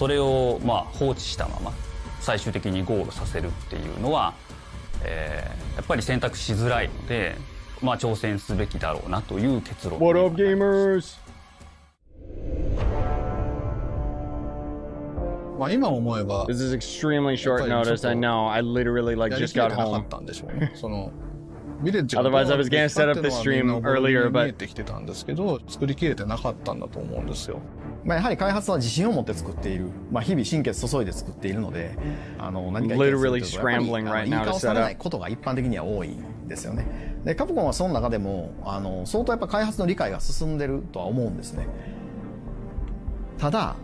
それをまあ放置したまま最終的にゴールさせるっていうのは、やっぱり選択しづらいので、まあ挑戦すべきだろうなという結論。What up, gamers? まあ今思えば This is extremely short notice. I know. I literally like just got home. そのビレッジが Otherwise, I was gonna set up the stream earlier, but 見えてきてたんですけど、作りきれてなかったんだと思うんですよ。まあやはり開発は自信を持って作っている、まあ日々神経注いで作っているので、何か literally scrambling right now to set up. ことが一般的には多いんですよね。で、カプコンはその中でも相当やっぱ開発の理解が進んでるとは思うんですね。ただ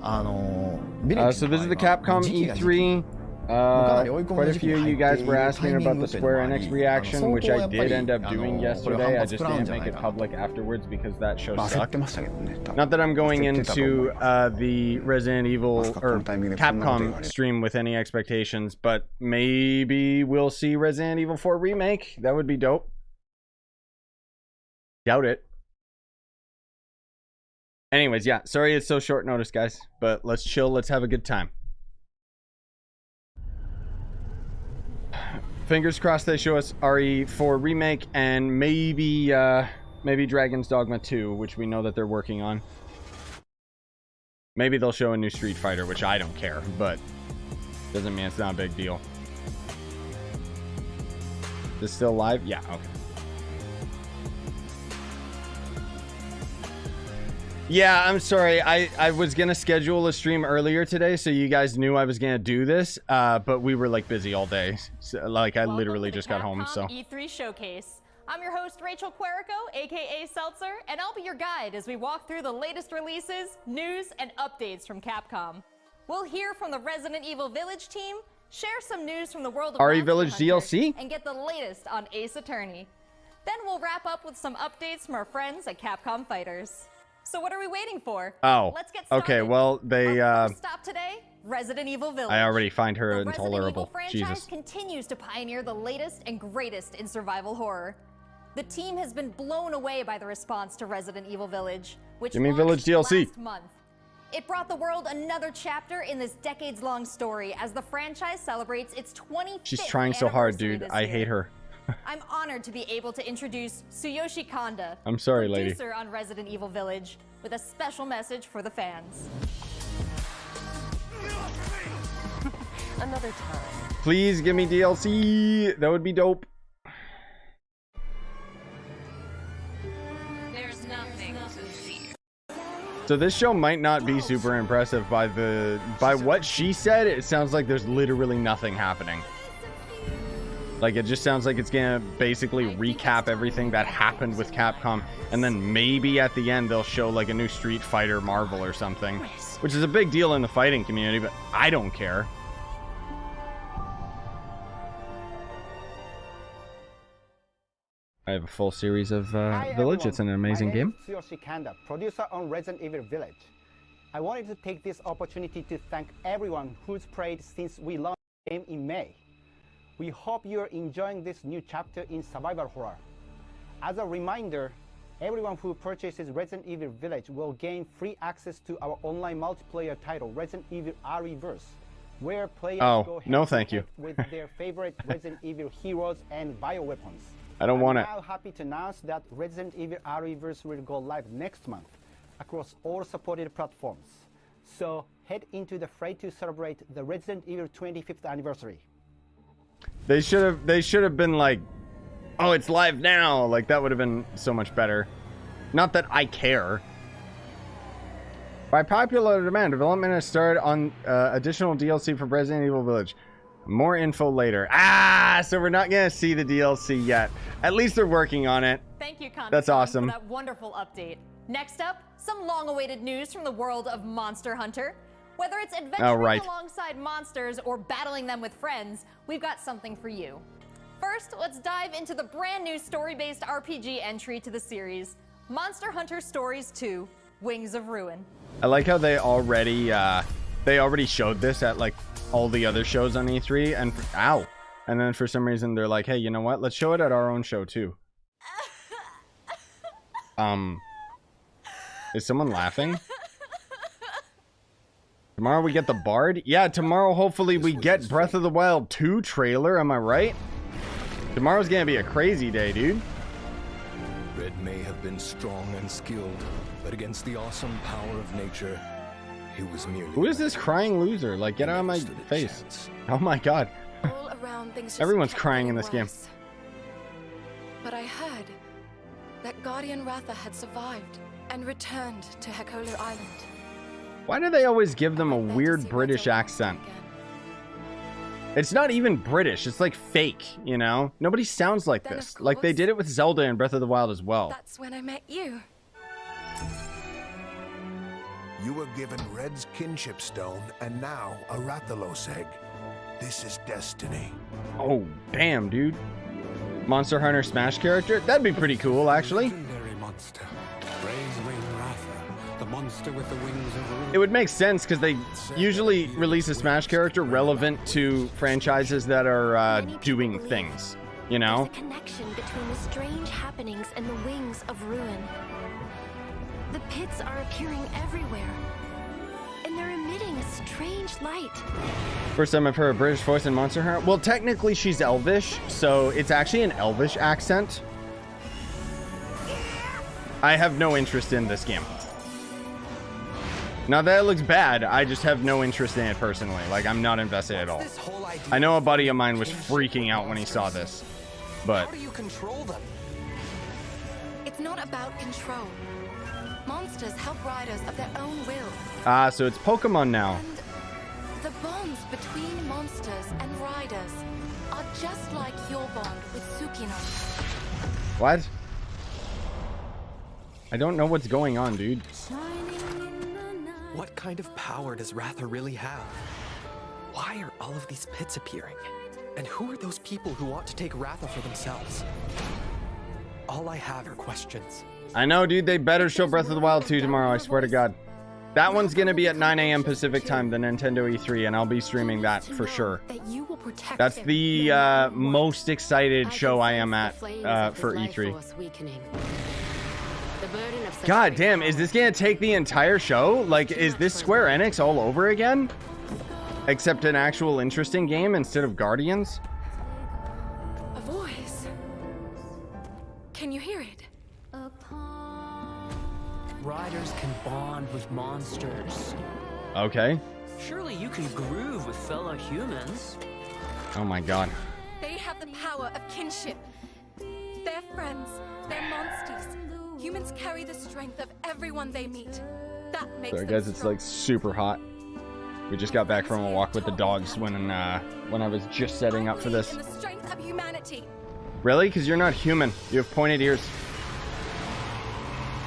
ビレッジ So this is the Capcom E3. Quite a few of you guys were asking about the Square Enix reaction, which I did end up doing yesterday. I just didn't make it public afterwards because that show sucked. Not that I'm going into the Resident Evil or Capcom stream with any expectations, but maybe we'll see Resident Evil 4 Remake. That would be dope. Doubt it. Anyways, yeah, sorry it's so short notice, guys, but let's chill, let's have a good time. Fingers crossed they show us RE4 Remake and maybe maybe Dragon's Dogma 2, which we know that they're working on. Maybe they'll show a new Street Fighter, which I don't care, but doesn't mean it's not a big deal. Is this still live? Yeah, okay. Yeah, I'm sorry. I was going to schedule a stream earlier today, so you guys knew I was going to do this, but we were, like, busy all day. So, like, I literally just got home, so. Capcom E3 Showcase. I'm your host, Rachel Querico, aka Seltzer, and I'll be your guide as we walk through the latest releases, news, and updates from Capcom. We'll hear from the Resident Evil Village team, share some news from the world of RE Monster Village Hunter, DLC? and get the latest on Ace Attorney. Then we'll wrap up with some updates from our friends at Capcom Fighters. So what are we waiting for? Oh, let's get started. Okay, well, they, Our first stop today, Resident Evil Village. I already find her the intolerable. Resident Evil franchise Jesus. continues to pioneer the latest and greatest in survival horror. The team has been blown away by the response to Resident Evil Village, which Give me launched Village DLC. last month. It brought the world another chapter in this decades-long story as the franchise celebrates its 25th She's trying so hard, dude. I hate her. I'm honored to be able to introduce Scyushi Kanda, I'm sorry, lady. producer on Resident Evil Village, with a special message for the fans. Another time. Please give me DLC. That would be dope. There's nothing to fear. So this show might not be super impressive by what she said. It sounds like there's literally nothing happening. Like, it just sounds like it's gonna basically recap everything that happened with Capcom, and then maybe at the end they'll show like a new Street Fighter Marvel or something, which is a big deal in the fighting community, but I don't care. I have a full series of Village. It's an amazing game. Scyushi Kanda, producer on Resident Evil Village. I wanted to take this opportunity to thank everyone who's played since we launched the game in May. We hope you're enjoying this new chapter in survival horror. As a reminder, everyone who purchases Resident Evil Village will gain free access to our online multiplayer title, Resident Evil RE-verse, where players go head-to-head with their favorite Resident Evil heroes and bioweapons. I don't want it. I'm now happy to announce that Resident Evil RE-verse will go live next month across all supported platforms. So head into the fray to celebrate the Resident Evil 25th anniversary. They should have been like, oh, it's live now. Like, that would have been so much better. Not that I care. By popular demand, development has started on additional DLC for Resident Evil Village. More info later. Ah, so we're not gonna see the DLC yet. At least they're working on it. Thank you, Kanda, that's awesome. for that wonderful update. Next up, some long-awaited news from the world of Monster Hunter. Whether it's adventuring alongside monsters or battling them with friends, we've got something for you. First, let's dive into the brand new story-based RPG entry to the series, Monster Hunter Stories 2: Wings of Ruin. I like how they already showed this at like all the other shows on E3, and and then for some reason they're like, hey, you know what? Let's show it at our own show too. Is someone laughing? Tomorrow we get the Bard? Yeah, tomorrow hopefully we get Breath of the Wild 2 trailer, am I right? Tomorrow's gonna be a crazy day, dude. Red may have been strong and skilled, but against the awesome power of nature, he was merely... Who is this crying loser? Like, get out of my face. Oh my god. All around things just Everyone's kept crying in getting this game. worse. But I heard that Guardian Ratha had survived and returned to Hekolu Island. Why do they always give them a weird British accent? It's not even British. It's like fake, you know? Nobody sounds like this. Like they did it with Zelda and Breath of the Wild as well. That's when I met you. You were given Red's kinship stone and now a Rathalos egg. This is destiny. Oh, damn, dude. Monster Hunter Smash character? That'd be pretty cool, actually. Legendary monster. Razewing Ratha, the monster with the wings of ruin. It would make sense because they usually release a Smash character relevant to franchises that are doing things, you know? There's a connection between the strange happenings and the wings of ruin. The pits are appearing everywhere, and they're emitting a strange light. First time I've heard a British voice in Monster Hunter. Well, technically she's Elvish, so it's actually an Elvish accent. I have no interest in this game. Not that it looks bad, I just have no interest in it personally. Like, I'm not invested at all. I know a buddy of mine was freaking out when he saw this, but... How do you control them? It's not about control. Monsters help riders of their own will. Ah, so it's Pokemon now. And the bonds between monsters and riders are just like your bond with Tsukino. What? I don't know what's going on, dude. What kind of power does Ratha really have? Why are all of these pits appearing? And who are those people who want to take Ratha for themselves? All I have are questions. I know, dude. They better show Breath of the Wild 2 tomorrow, I swear to God. That one's gonna be at 9 a.m. Pacific time, the Nintendo E3, and I'll be streaming that for sure. That's the most excited show I am at for E3. God damn, is this gonna take the entire show? Like, is this Square Enix all over again? Except an actual interesting game instead of Guardians? A voice. Can you hear it? Riders can bond with monsters. Okay. Surely you can groove with fellow humans. Oh my god. They have the power of kinship. They're friends. They're monsters. Humans carry the strength of everyone they meet. That makes Sorry them guys, it's strong. like super hot. We just got back from a walk with the dogs when I was just setting up for this. In the strength of humanity. Really? Because you're not human. You have pointed ears.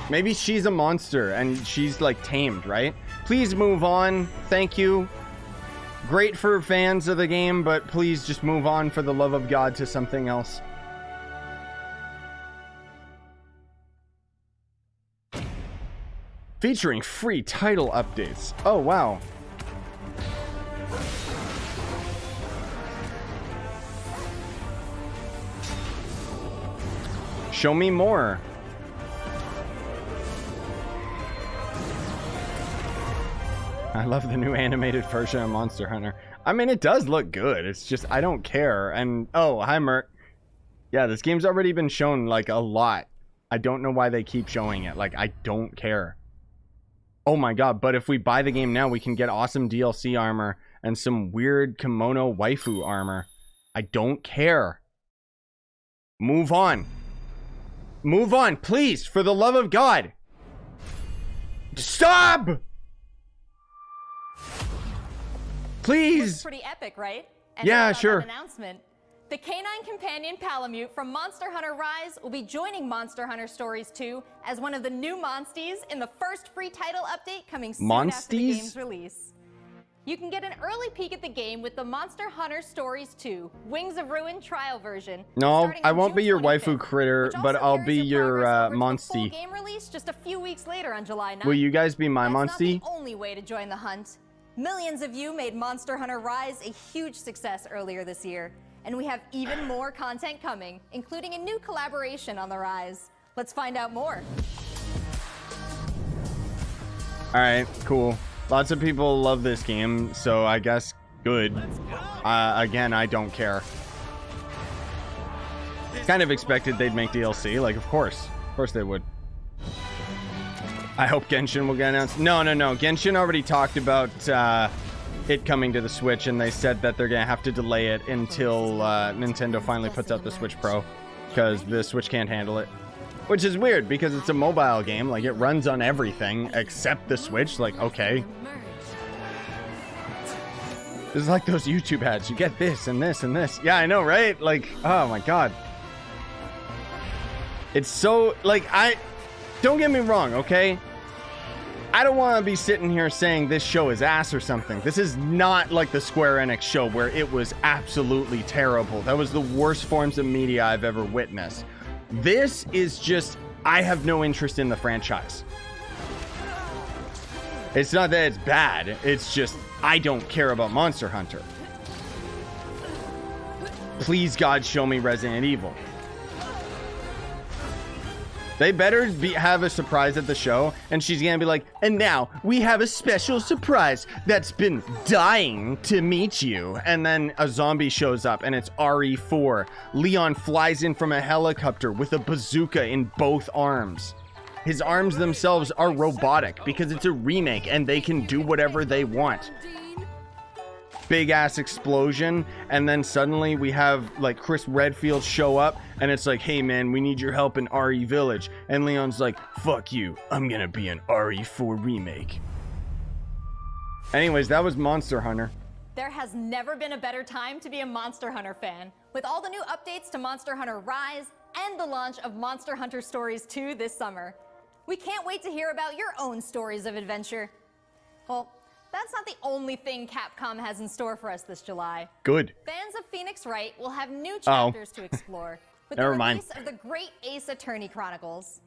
Maybe she's a monster and she's like tamed, right? Please move on. Thank you. Great for fans of the game, but please just move on for the love of God to something else. Featuring free title updates. Oh, wow. Show me more. I love the new animated version of Monster Hunter. I mean, it does look good. It's just, I don't care. And, oh, hi, Merc. Yeah, this game's already been shown, like, a lot. I don't know why they keep showing it. Like, I don't care. Oh my god, but if we buy the game now, we can get awesome DLC armor and some weird kimono waifu armor. I don't care. Move on. Move on, please, for the love of God. Stop! Please. Looks pretty epic, right? And yeah, about sure. That announcement. The canine companion Palamute from Monster Hunter Rise will be joining Monster Hunter Stories 2 as one of the new Monsties in the first free title update coming soon after the game's release. You can get an early peek at the game with the Monster Hunter Stories 2 Wings of Ruin trial version. No, I won't be your waifu critter, but I'll be your monstie. Game release just a few weeks later on July 9th. Will you guys be my monstie? That's not the only way to join the hunt. Millions of you made Monster Hunter Rise a huge success earlier this year. And we have even more content coming, including a new collaboration on the Rise. Let's find out more. Alright, cool. Lots of people love this game, so I guess good. Again, I don't care. Kind of expected they'd make DLC. Like, of course they would. I hope Genshin will get announced. No. Genshin already talked about it coming to the Switch, and they said that they're gonna have to delay it until Nintendo finally puts out the Switch Pro, because the Switch can't handle it. Which is weird, because it's a mobile game. Like, it runs on everything except the Switch. Like, okay. This is like those YouTube ads. You get this and this and this. Yeah, I know, right? Like, oh my god. It's so, like, don't get me wrong, okay? I don't want to be sitting here saying this show is ass or something. This is not like the Square Enix show where it was absolutely terrible. That was the worst forms of media I've ever witnessed. This is just, I have no interest in the franchise. It's not that it's bad. It's just, I don't care about Monster Hunter. Please, God, show me Resident Evil. They better have a surprise at the show, and she's gonna be like, and now we have a special surprise that's been dying to meet you. And then a zombie shows up, and it's RE4. Leon flies in from a helicopter with a bazooka in both arms. His arms themselves are robotic because it's a remake, and they can do whatever they want. Big ass explosion, and then suddenly we have like Chris Redfield show up, and it's like, hey man, we need your help in RE Village, and Leon's like, fuck you, I'm gonna be an RE4 remake. Anyways, that was Monster Hunter. There has never been a better time to be a Monster Hunter fan, with all the new updates to Monster Hunter Rise and the launch of Monster Hunter Stories 2 this summer. We can't wait to hear about your own stories of adventure. Well, that's not the only thing Capcom has in store for us this July. Good. Fans of Phoenix Wright will have new chapters to explore with the release of the Great Ace Attorney Chronicles.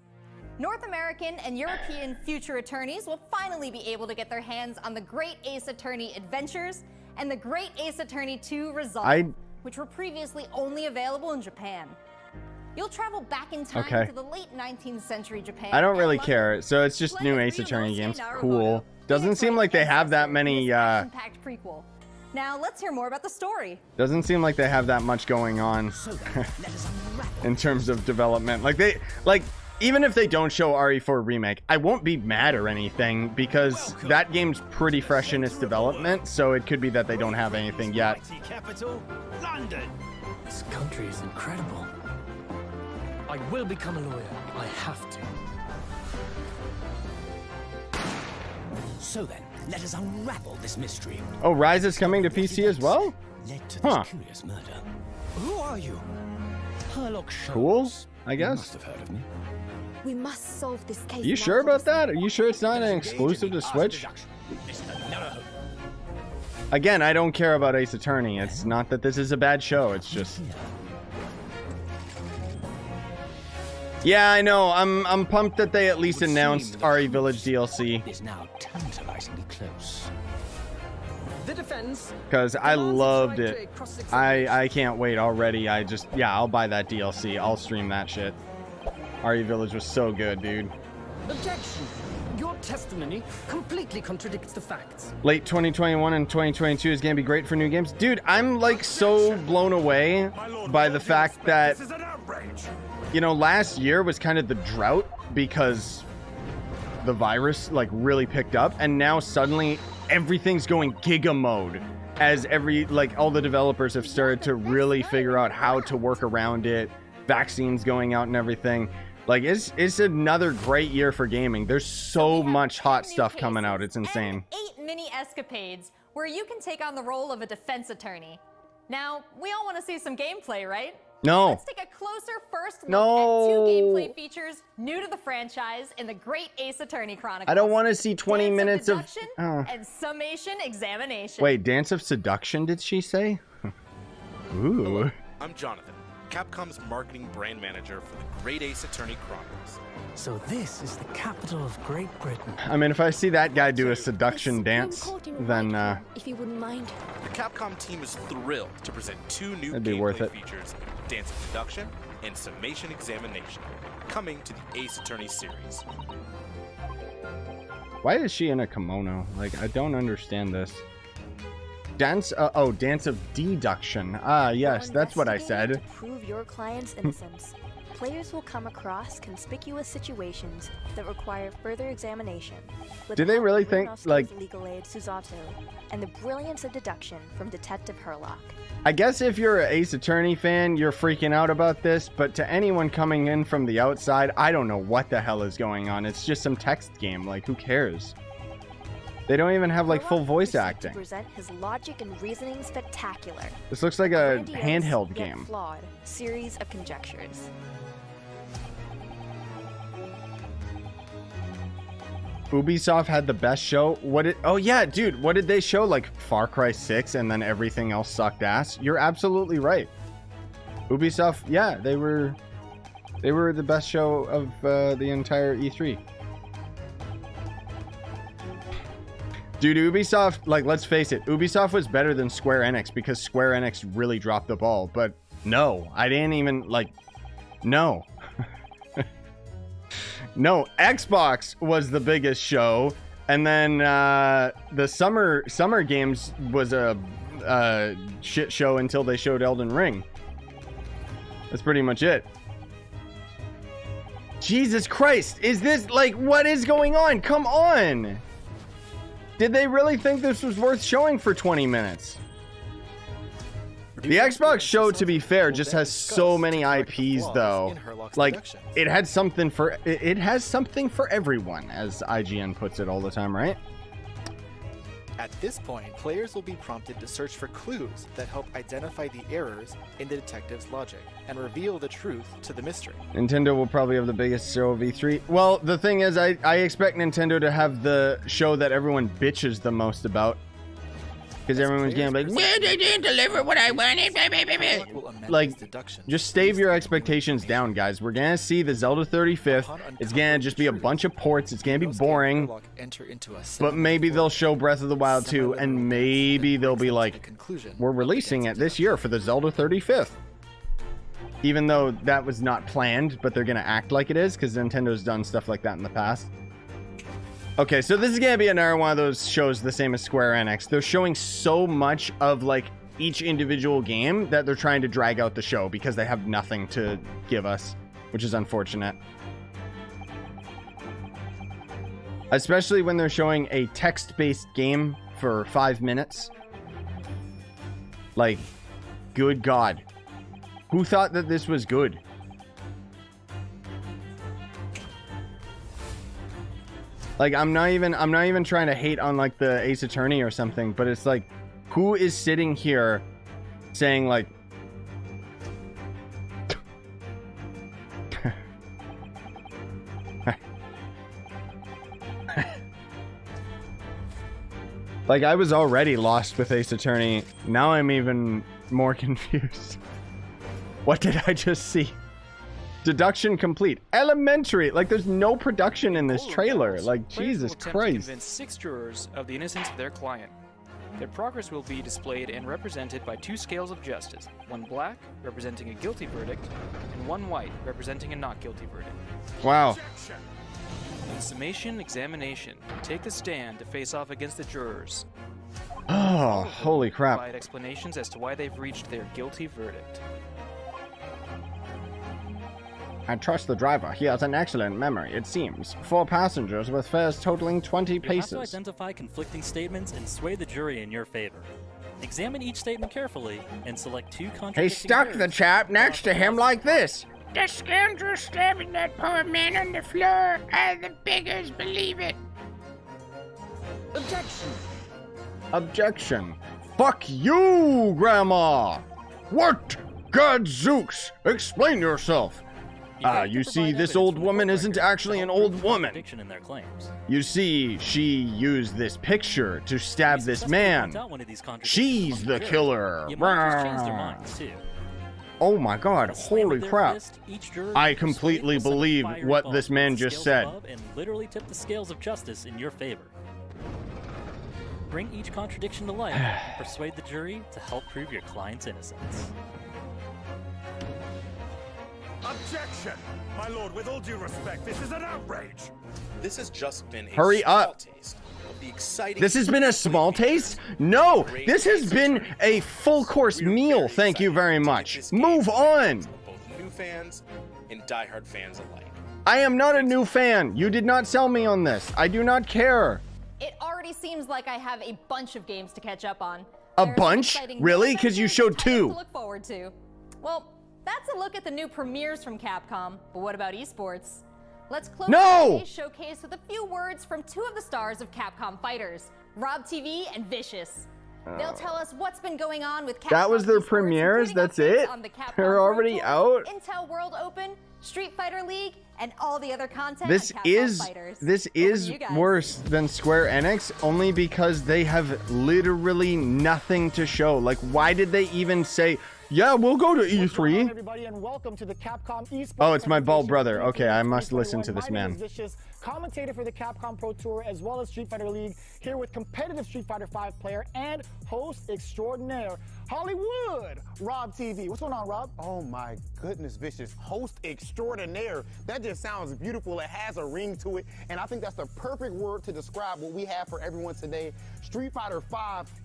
North American and European future attorneys will finally be able to get their hands on the Great Ace Attorney Adventures and the Great Ace Attorney 2 Resolve, which were previously only available in Japan. You'll travel back in time to the late 19th century Japan. I don't really care, so it's just new Ace Attorney games. Cool. Doesn't seem like they have that many, prequel. Now let's hear more about the story. Doesn't seem like they have that much going on in terms of development. Like, even if they don't show RE4 Remake, I won't be mad or anything, because that game's pretty fresh in its development, so it could be that they don't have anything yet. Capital, London. This country is incredible. I will become a lawyer. I have to. So then, let us unravel this mystery. Oh, Rise is coming to PC as well? Led to this curious murder. Who are you? Cool, I guess. You must have heard of me. We must solve this case. Are you sure about that? Are you sure it's not an exclusive to Switch? Again, I don't care about Ace Attorney. It's not that this is a bad show. It's just... Yeah, I know. I'm pumped that they at least announced RE Village DLC. Is now tantalizingly close. The defense. Because I loved it. I can't wait already. I'll buy that DLC. I'll stream that shit. RE Village was so good, dude. Objection. Your testimony completely contradicts the facts. Late 2021 and 2022 is gonna be great for new games. Dude, I'm like so blown away by the fact that, you know, last year was kind of the drought because the virus like really picked up, and now suddenly everything's going giga mode as all the developers have started to really figure out how to work around it, vaccines going out and everything. Like, it's another great year for gaming. There's so much hot stuff coming out. It's insane. 8 mini escapades where you can take on the role of a defense attorney. Now, we all want to see some gameplay, right? No. Let's take a closer first look at 2 gameplay features new to the franchise in the Great Ace Attorney Chronicles. I don't want to see 20 minutes of... and summation examination. Wait, Dance of Seduction, did she say? Ooh. Hello, I'm Jonathan, Capcom's marketing brand manager for the Great Ace Attorney Chronicles. So this is the capital of Great Britain. I mean, if I see that guy do a seduction dance, then if you wouldn't mind. The Capcom team is thrilled to present 2 new that'd be worth gameplay it. features, Dance of Seduction and Summation Examination, coming to the Ace Attorney series. Why is she in a kimono? Like, I don't understand this. Dance, dance of deduction. Ah, yes, that's what I said. To prove your client's innocence, players will come across conspicuous situations that require further examination. Do they really think, like, legal aid Susato and the brilliance of deduction from Detective Herlock? I guess if you're an Ace Attorney fan, you're freaking out about this, but to anyone coming in from the outside, I don't know what the hell is going on. It's just some text game. Like, who cares? They don't even have, like, full voice acting. To present his logic and reasoning spectacular. This looks like a Grandiose, handheld yet game. Flawed series of conjectures. Ubisoft had the best show. Oh yeah, dude, what did they show? Like Far Cry 6 and then everything else sucked ass? You're absolutely right. Ubisoft, yeah, they were the best show of the entire E3. Dude, Ubisoft, like, let's face it, Ubisoft was better than Square Enix because Square Enix really dropped the ball. But no, I didn't even, like, no. No, Xbox was the biggest show, and then the summer games was a shit show until they showed Elden Ring. That's pretty much it. Jesus Christ, is this, like, what is going on? Come on! Did they really think this was worth showing for 20 minutes? The Xbox show, to be fair, just has so many IPs, though. Like, it has something for everyone, as IGN puts it all the time, right? At this point, players will be prompted to search for clues that help identify the errors in the detective's logic and reveal the truth to the mystery. Nintendo will probably have the biggest show of E3. Well, the thing is, I expect Nintendo to have the show that everyone bitches the most about. Because everyone's getting like, well, they didn't deliver what I wanted. Like, just stave your expectations down, guys. We're gonna see the Zelda 35th. It's gonna just be a bunch of ports. It's gonna be boring. But maybe they'll show Breath of the Wild 2, and maybe they'll be like, we're releasing it this year for the Zelda 35th. Even though that was not planned, but they're gonna act like it is, because Nintendo's done stuff like that in the past. Okay, so this is gonna be another one of those shows the same as Square Enix. They're showing so much of, like, each individual game that they're trying to drag out the show because they have nothing to give us, which is unfortunate. Especially when they're showing a text-based game for 5 minutes. Like, good God. Who thought that this was good? Like, I'm not even trying to hate on, like, the Ace Attorney or something, but it's like, who is sitting here saying, like, like, I was already lost with Ace Attorney. Now I'm even more confused. What did I just see? Deduction complete. Elementary. Like, there's no production in this trailer. Like, Jesus Christ. Convince 6 jurors of the innocence of their client. Their progress will be displayed and represented by 2 scales of justice. One black, representing a guilty verdict, and one white, representing a not guilty verdict. Wow. In summation, examination. Take the stand to face off against the jurors. Oh, holy crap. Provide explanations as to why they've reached their guilty verdict. I trust the driver. He has an excellent memory, it seems. 4 passengers with fares totaling 20 paces. You have to identify conflicting statements and sway the jury in your favor. Examine each statement carefully and select 2 contradicting. He stuck the chap next to him like this. The scoundrel stabbing that poor man on the floor. The beggars believe it. Objection. Objection. Fuck you, Grandma. What? Gadzooks. Explain yourself. You see, this old woman isn't actually an old woman. You see, she used this picture to stab this man. She's the killer. Oh my God, holy crap. I completely believe what this man just said. And literally tip the scales of justice in your favor. Bring each contradiction to light. Persuade the jury to help prove your client's innocence. Objection! My lord, with all due respect, this is an outrage! this has just been a Hurry small up. taste of the exciting. This has been a small taste? No, this has been a full course meal. Thank you very much. Move on. Both new fans and diehard fans alike. I am not a new fan. You did not sell me on this. I do not care. It already seems like I have a bunch of games to catch up on. A bunch? Really? Because you showed To 2. look forward to. Well, that's a look at the new premieres from Capcom. But what about esports? Let's close today's showcase with a few words from 2 of the stars of Capcom Fighters, Rob TV and Vicious. They'll tell us what's been going on with Capcom. That was their premieres? That's it? They're already out? Intel World Open, Street Fighter League, and all the other content. This on Capcom is Fighters. worse than Square Enix only because they have literally nothing to show. Like, why did they even say, yeah, we'll go to E3? Everybody, and welcome to the Capcom Esports. Oh, it's my bald brother. Okay, I must listen to this man. Vicious, commentator for the Capcom Pro Tour as well as Street Fighter League, here with competitive Street Fighter V player and host extraordinaire, Hollywood, Rob TV. What's going on, Rob? Oh my goodness, Vicious. Host extraordinaire. That just sounds beautiful. It has a ring to it. And I think that's the perfect word to describe what we have for everyone today. Street Fighter V,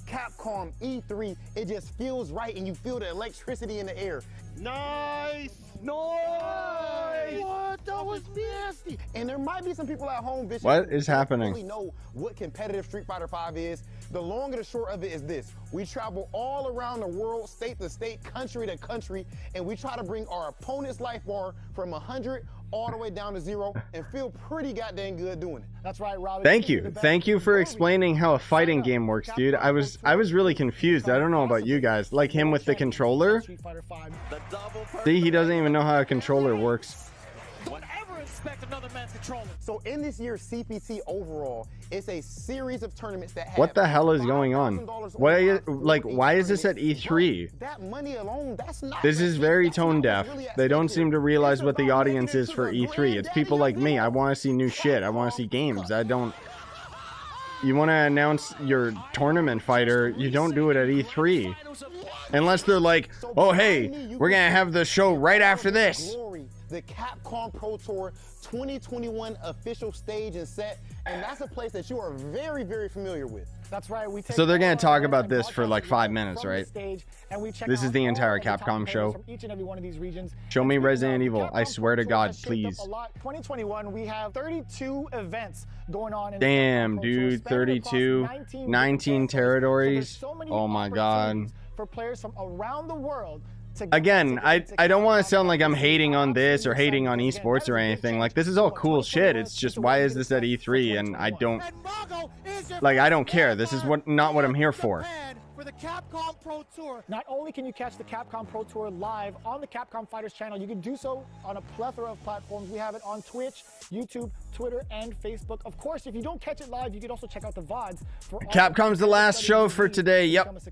Capcom E3. It just feels right and you feel the electricity in the air. Nice! Nice! What? That was nasty. And there might be some people at home, Vicious, What is who don't happening? really know what competitive Street Fighter V is. The long and the short of it is this. We travel all around the world, state to state, country to country, and we try to bring our opponent's life bar from 100 all the way down to 0 and feel pretty goddamn good doing it. That's right, Rob. Thank you for explaining how a fighting game works, dude. I was really confused. I don't know about you guys. Like him with the controller. See, he doesn't even know how a controller works. So in this year's CPT overall, it's a series of tournaments that have What the hell is going on? Why is this at E3? that money alone, that's not This is very tone deaf. They don't seem to realize what the audience is for E3. It's people like me. I want to see new shit. I want to see games. I don't... You want to announce your tournament fighter, you don't do it at E3. Unless they're like, oh hey, we're going to have the show right after this. The Capcom Pro Tour 2021 official stage and set, and that's a place that you are very, very familiar with. That's right. So they're going to talk about this for like 5 minutes, right? This is the entire Capcom show. Each and every one of these regions. Show me Resident Evil. I swear to God, please. 2021, we have 32 events going on. Damn, dude, 32, 19 territories. Oh my God. For players from around the world. Again, I don't want to sound like I'm hating on this or hating on esports or anything. Like, this is all cool shit. It's just, why is this at E3? And I don't, like, I don't care. This is not what I'm here for. For the Capcom Pro Tour. Not only can you catch the Capcom Pro Tour live on the Capcom Fighters channel, you can do so on a plethora of platforms. We have it on Twitch, YouTube, Twitter, and Facebook. Of course, if you don't catch it live, you can also check out the VODs. Capcom's the last show for today. Yep.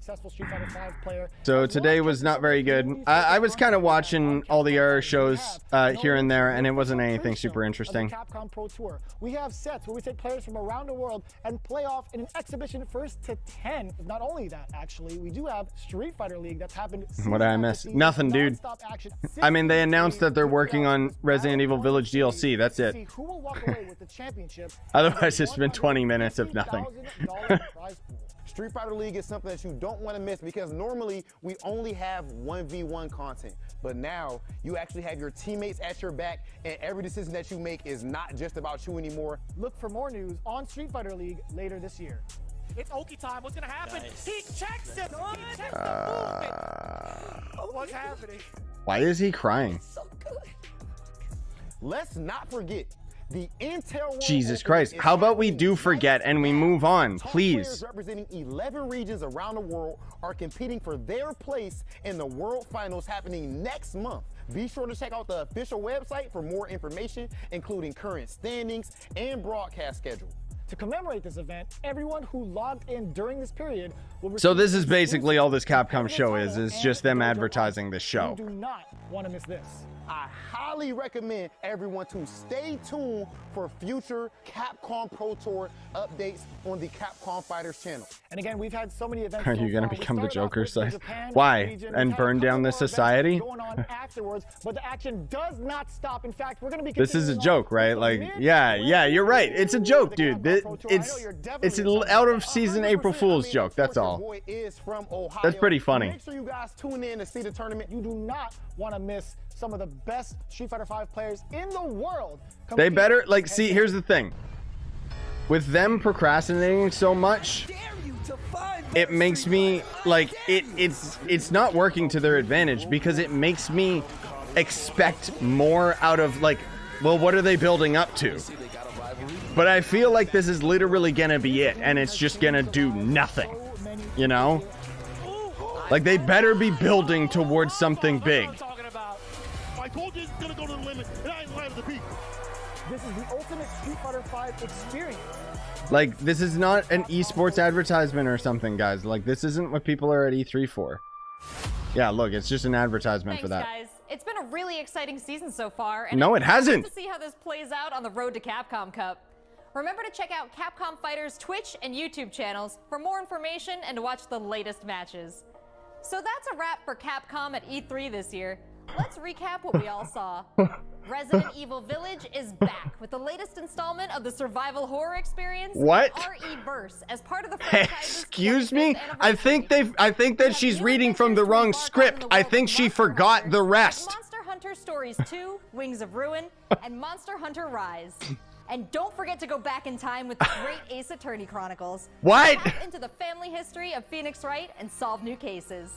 So today was not very good. I was kind of watching all the other shows here and there, and it wasn't anything super interesting. Capcom Pro Tour. We have sets where we take players from around the world and play off in an exhibition first to 10. Not only that, actually, we do have Street Fighter League that's happened. What did I miss? Nothing, dude. I mean, they announced that they're working on Resident Evil Village DLC. That's it. Otherwise, it's been 20 minutes of nothing. Street Fighter League is something that you don't want to miss because normally we only have 1v1 content. But now you actually have your teammates at your back, and every decision that you make is not just about you anymore. Look for more news on Street Fighter League later this year. It's Oki time. What's gonna happen? Nice. He checks it. He checks the movement. What's happening? Why is he crying? So good. Let's not forget the Intel. Jesus Christ. How about we do forget and we move on, please? Players representing 11 regions around the world are competing for their place in the World Finals happening next month. Be sure to check out the official website for more information, including current standings and broadcast schedule. To commemorate this event, everyone who logged in during this period will receive... So this is basically all this Capcom show is just them advertising this show. You do not want to miss this. I highly recommend everyone to stay tuned for future Capcom Pro Tour updates on the Capcom Fighters channel. And again, we've had so many events. Are you gonna become the Joker side? Why? And burn down this society? Going on afterwards, but the action does not stop. In fact, we're gonna be. This is a joke, right? Like, yeah, you're right. It's a joke, dude. It's an out of season April Fool's joke. That's all. That's pretty funny. Make sure you guys tune in to see the tournament. You do not want to miss some of the best Street Fighter V players in the world. They better, like, see, here's the thing. With them procrastinating so much, it makes me, like, it's not working to their advantage because it makes me expect more out of, like, well, what are they building up to? But I feel like this is literally gonna be it, and it's just gonna do nothing, you know? Like, they better be building towards something big. I told you it's gonna go to the limit, and I ain't lying to the peak. This is the ultimate Street Fighter V experience. Like, this is not an esports advertisement or something, guys. Like, this isn't what people are at E3 for. Yeah, look, it's just an advertisement for that. Guys. It's been a really exciting season so far. And no, it hasn't. To see how this plays out on the road to Capcom Cup. Remember to check out Capcom Fighters' Twitch and YouTube channels for more information and to watch the latest matches. So that's a wrap for Capcom at E3 this year. Let's recap what we all saw. Resident Evil Village is back with the latest installment of the survival horror experience. What? RE-verse as part of the franchise's Excuse me? I think that she's reading from the wrong script. I think she forgot the rest. Monster Hunter Stories 2, Wings of Ruin, and Monster Hunter Rise. And don't forget to go back in time with the great Ace Attorney Chronicles. What? Tap into the family history of Phoenix Wright and solve new cases.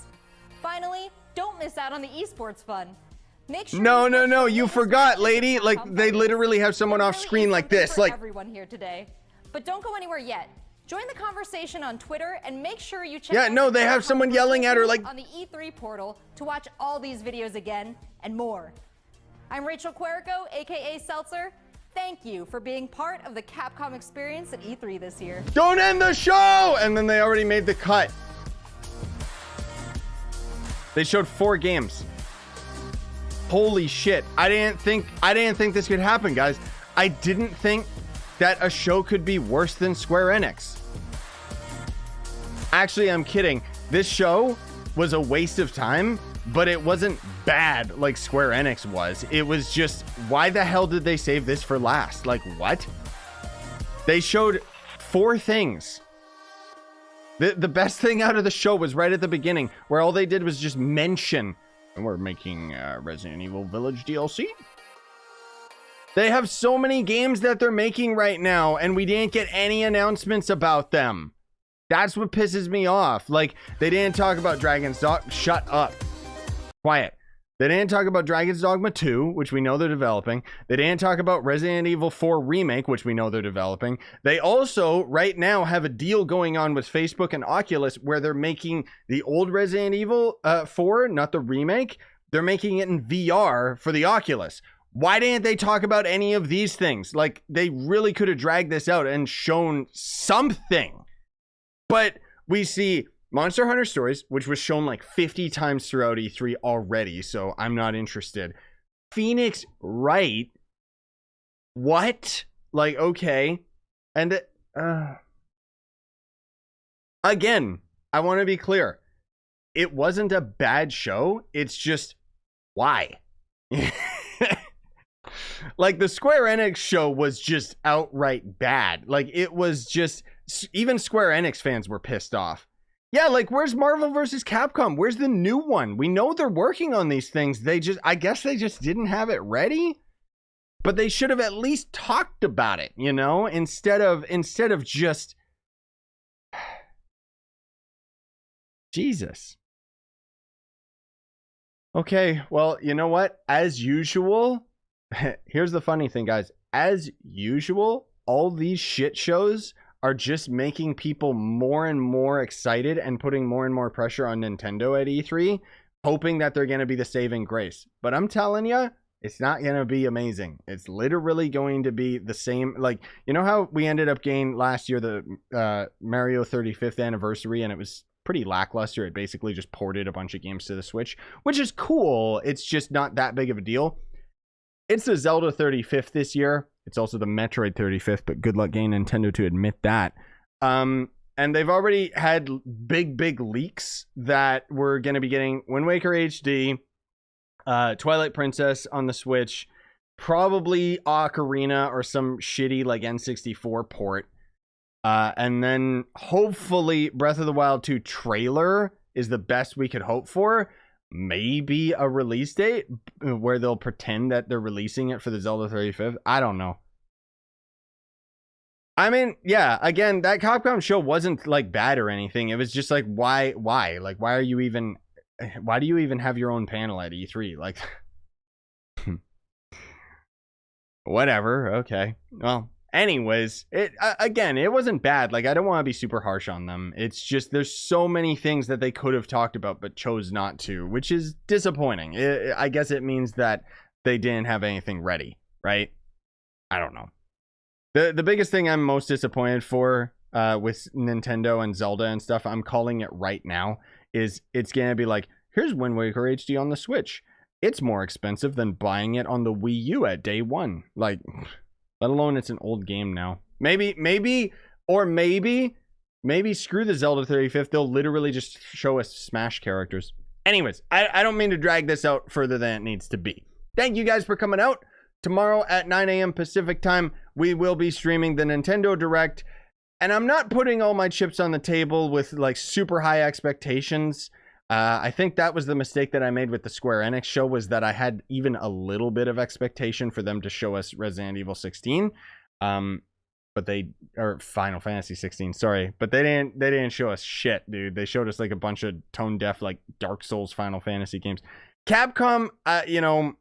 Finally, don't miss out on the esports fun. Make sure no, you forgot, lady. Like, they literally have someone off screen like this. Like, everyone here today. But don't go anywhere yet. Join the conversation on Twitter and make sure you check out no, they have someone yelling at her like on the E3 portal to watch all these videos again and more. I'm Rachel Querico, aka Seltzer. Thank you for being part of the Capcom experience at E3 this year. Don't end the show! And then they already made the cut. They showed 4 games. Holy shit. I didn't think this could happen, guys. I didn't think that a show could be worse than Square Enix. Actually, I'm kidding. This show was a waste of time, but it wasn't bad like Square Enix was. It was just, why the hell did they save this for last? Like, what? They showed 4 things. The best thing out of the show was right at the beginning, where all they did was just mention, and we're making Resident Evil Village DLC. They have so many games that they're making right now, and we didn't get any announcements about them. That's what pisses me off. Like, they didn't talk about Dragon's Dogma. Shut up. Quiet. They didn't talk about Dragon's Dogma 2, which we know they're developing. They didn't talk about Resident Evil 4 Remake, which we know they're developing. They also, right now, have a deal going on with Facebook and Oculus where they're making the old Resident Evil 4, not the remake. They're making it in VR for the Oculus. Why didn't they talk about any of these things? Like, they really could have dragged this out and shown something. But we see Monster Hunter Stories, which was shown like 50 times throughout E3 already, so I'm not interested. Phoenix Wright? What? Like, okay. And again, I want to be clear. It wasn't a bad show. It's just, why? Like, the Square Enix show was just outright bad. Like, it was just, even Square Enix fans were pissed off. Yeah, like, where's Marvel vs. Capcom? Where's the new one? We know they're working on these things. They just, I guess they just didn't have it ready. But they should have at least talked about it, you know, instead of just Jesus. Okay, well, you know what? As usual, here's the funny thing, guys. As usual, all these shit shows are just making people more and more excited and putting more and more pressure on Nintendo at E3, hoping that they're going to be the saving grace. But I'm telling you, It's not going to be amazing. It's literally going to be the same. Like, you know how we ended up getting last year the Mario 35th anniversary, and it was pretty lackluster. It basically just ported a bunch of games to the Switch, which is cool. It's just not that big of a deal. It's the Zelda 35th this year. It's also the Metroid 35th, but good luck getting Nintendo to admit that. And they've already had big leaks that we're going to be getting Wind Waker HD, Twilight Princess on the Switch, probably Ocarina or some shitty like N64 port, and then hopefully Breath of the Wild 2 trailer is the best we could hope for. Maybe a release date where they'll pretend that they're releasing it for the Zelda 35th. I don't know. I mean, yeah, again, that Capcom show wasn't like bad or anything. It was just like, why? Like, why do you even have your own panel at E3? Like, whatever. Okay. Well, anyways, again, it wasn't bad. Like, I don't want to be super harsh on them. It's just there's so many things that they could have talked about but chose not to, which is disappointing. I guess it means that they didn't have anything ready, right? I don't know. The biggest thing I'm most disappointed for with Nintendo and Zelda and stuff, I'm calling it right now, is it's going to be like, here's Wind Waker HD on the Switch. It's more expensive than buying it on the Wii U at day one. Like, let alone it's an old game now. Maybe screw the Zelda 35th. They'll literally just show us Smash characters. Anyways, I don't mean to drag this out further than it needs to be. Thank you guys for coming out. Tomorrow at 9 a.m. Pacific time, we will be streaming the Nintendo Direct. And I'm not putting all my chips on the table with like super high expectations. I think that was the mistake that I made with the Square Enix show, was that I had even a little bit of expectation for them to show us Resident Evil 16. Or Final Fantasy 16, sorry. But they didn't show us shit, dude. They showed us like a bunch of tone deaf, like Dark Souls Final Fantasy games. Capcom, you know,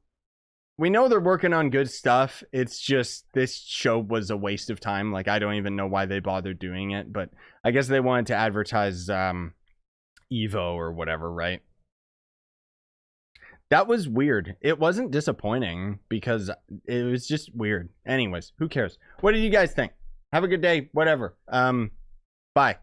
we know they're working on good stuff. It's just this show was a waste of time. Like, I don't even know why they bothered doing it, but I guess they wanted to advertise Evo or whatever, right? That was weird. It wasn't disappointing because it was just weird. Anyways, who cares? What did you guys think? Have a good day. Whatever. Bye.